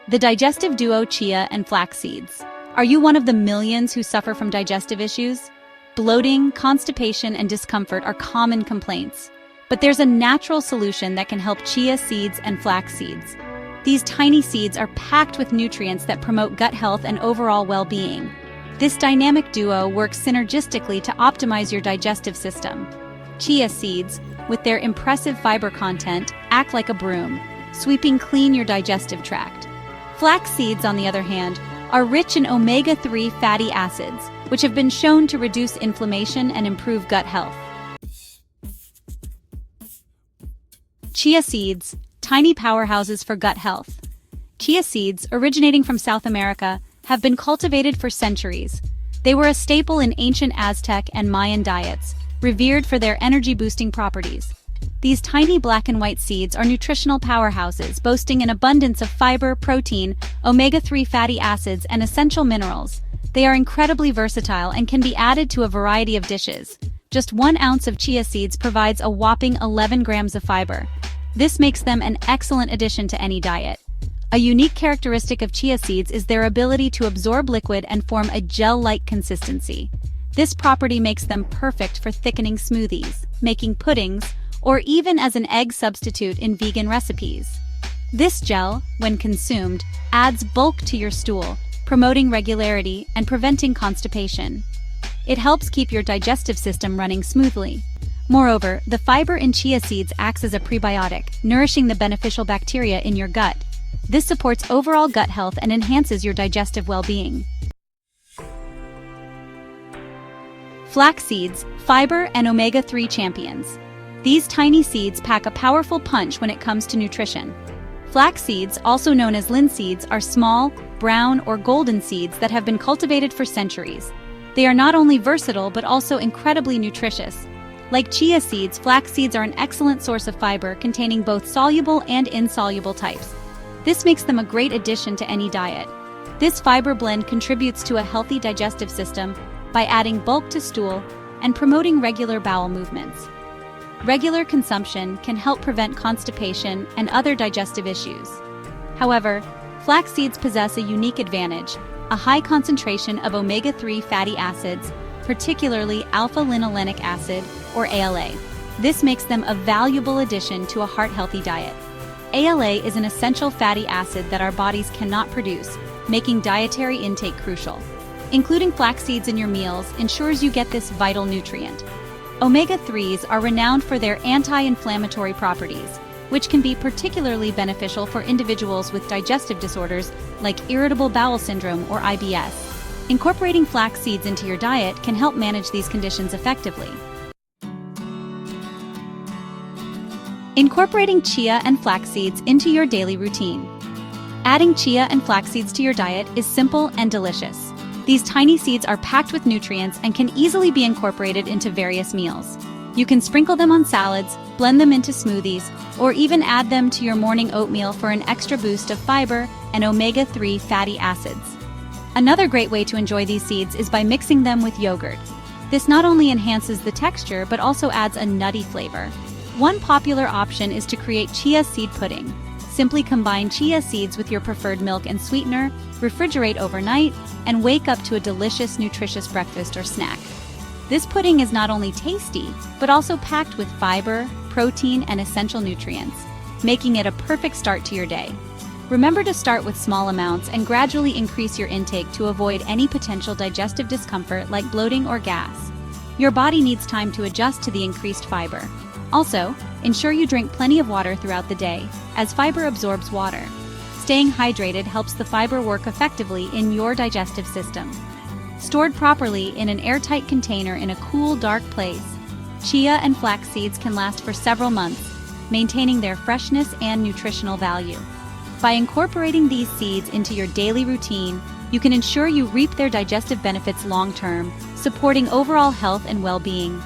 The digestive duo Chia and Flaxseeds. Are you one of the millions who suffer from digestive issues? Bloating, constipation, and discomfort are common complaints. But there's a natural solution that can help Chia Seeds and Flaxseeds. These tiny seeds are packed with nutrients that promote gut health and overall well-being. This dynamic duo works synergistically to optimize your digestive system. Chia seeds, with their impressive fiber content, act like a broom, sweeping clean your digestive tract. Flax seeds, on the other hand, are rich in omega-3 fatty acids, which have been shown to reduce inflammation and improve gut health. Chia seeds, tiny powerhouses for gut health. Chia seeds, originating from South America, have been cultivated for centuries. They were a staple in ancient Aztec and Mayan diets, revered for their energy-boosting properties. These tiny black and white seeds are nutritional powerhouses, boasting an abundance of fiber, protein, omega-3 fatty acids, and essential minerals. They are incredibly versatile and can be added to a variety of dishes. Just 1 ounce of chia seeds provides a whopping 11 grams of fiber. This makes them an excellent addition to any diet. A unique characteristic of chia seeds is their ability to absorb liquid and form a gel-like consistency. This property makes them perfect for thickening smoothies, making puddings, or even as an egg substitute in vegan recipes. This gel, when consumed, adds bulk to your stool, promoting regularity and preventing constipation. It helps keep your digestive system running smoothly. Moreover, the fiber in chia seeds acts as a prebiotic, nourishing the beneficial bacteria in your gut. This supports overall gut health and enhances your digestive well-being. Flax seeds, fiber and omega-3 champions. These tiny seeds pack a powerful punch when it comes to nutrition. Flax seeds, also known as linseeds, are small, brown, or golden seeds that have been cultivated for centuries. They are not only versatile but also incredibly nutritious. Like chia seeds, flax seeds are an excellent source of fiber containing both soluble and insoluble types. This makes them a great addition to any diet. This fiber blend contributes to a healthy digestive system by adding bulk to stool and promoting regular bowel movements. Regular consumption can help prevent constipation and other digestive issues. However, flax seeds possess a unique advantage, a high concentration of omega-3 fatty acids, particularly alpha-linolenic acid, or ALA. This makes them a valuable addition to a heart-healthy diet. ALA is an essential fatty acid that our bodies cannot produce, making dietary intake crucial. Including flax seeds in your meals ensures you get this vital nutrient. Omega-3s are renowned for their anti-inflammatory properties, which can be particularly beneficial for individuals with digestive disorders like irritable bowel syndrome or IBS. Incorporating flax seeds into your diet can help manage these conditions effectively. Incorporating chia and flax seeds into your daily routine. Adding chia and flax seeds to your diet is simple and delicious. These tiny seeds are packed with nutrients and can easily be incorporated into various meals. You can sprinkle them on salads, blend them into smoothies, or even add them to your morning oatmeal for an extra boost of fiber and omega-3 fatty acids. Another great way to enjoy these seeds is by mixing them with yogurt. This not only enhances the texture but also adds a nutty flavor. One popular option is to create chia seed pudding. Simply combine chia seeds with your preferred milk and sweetener, refrigerate overnight, and wake up to a delicious, nutritious breakfast or snack. This pudding is not only tasty, but also packed with fiber, protein, and essential nutrients, making it a perfect start to your day. Remember to start with small amounts and gradually increase your intake to avoid any potential digestive discomfort like bloating or gas. Your body needs time to adjust to the increased fiber. Also, ensure you drink plenty of water throughout the day, as fiber absorbs water. Staying hydrated helps the fiber work effectively in your digestive system. Stored properly in an airtight container in a cool, dark place, chia and flax seeds can last for several months, maintaining their freshness and nutritional value. By incorporating these seeds into your daily routine, you can ensure you reap their digestive benefits long-term, supporting overall health and well-being.